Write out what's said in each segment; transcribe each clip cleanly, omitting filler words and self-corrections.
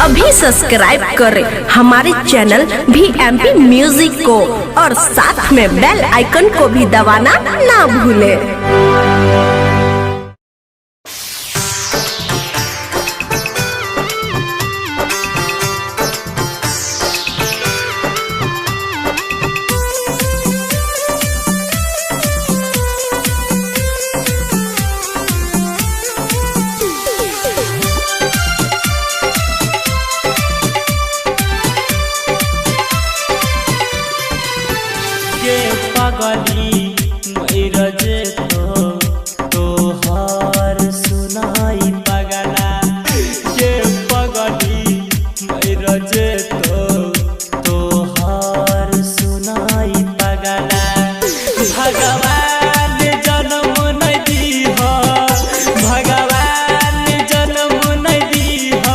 अभी सब्सक्राइब करें हमारे चैनल VMP म्यूजिक को और साथ में बेल आइकन को भी दबाना ना भूलें। पगली मैरज तोहर सुनाई पगला ये पगली मैरज तोहर सुनाई पगला भगवान जन्म नहीं दीह भगवान जन्म नहीं दीह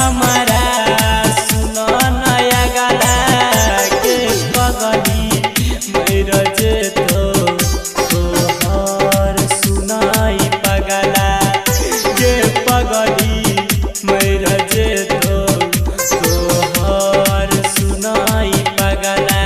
हमारा सुना नया गला के पगली मैरज तोहर सुनाई पगला ये पगली मैरज तोहर सुनाई पगला।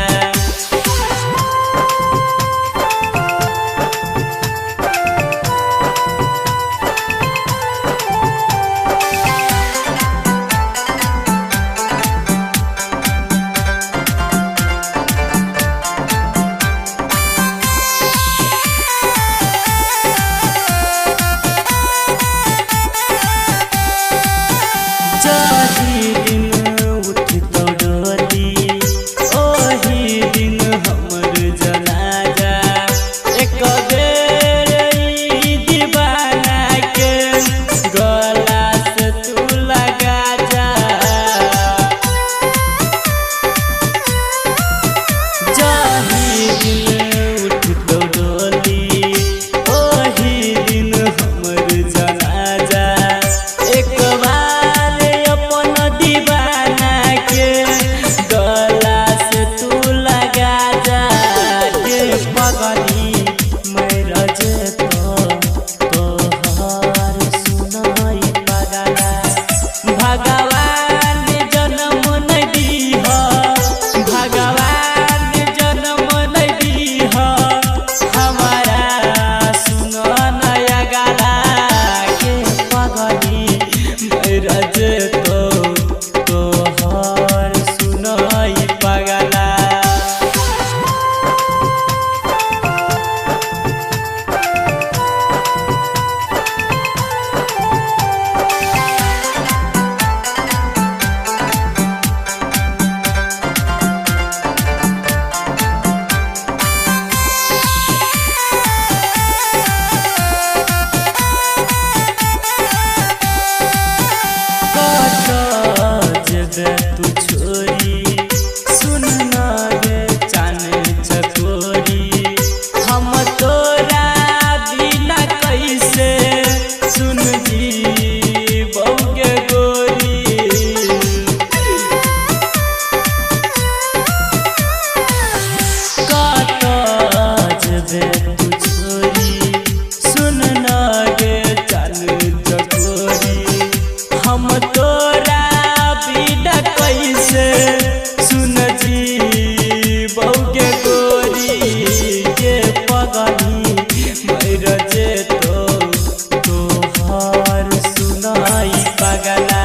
जाही दिन उठ दौड़ली ओही दिन हमर जनाजा एक बेर ई दीवाना के गला से तू लगा जा जाही दिन उठ दौड़ली ओही दिन हमर जनाजा एक बार अपन दीवाना के गला से तू लगा जा ये पगली मैरज तोहर सुनाई पगला भगवान जन्म नहीं दीह भगवान जन्म नहीं दीह हमारा सुना नया गला के पगली मैरज तोहर सुनाई पगला। तू छोरी सुन ना गे चान चकोरी हम तोरा बिना कैसे सुन जी बउगे गोरी तू छोरी सुन ना गे चान चकोरी हम तोरा बिना कैसे सुन जी बउगे गोरी ये पगली मैरज तोहर सुनाई पगला।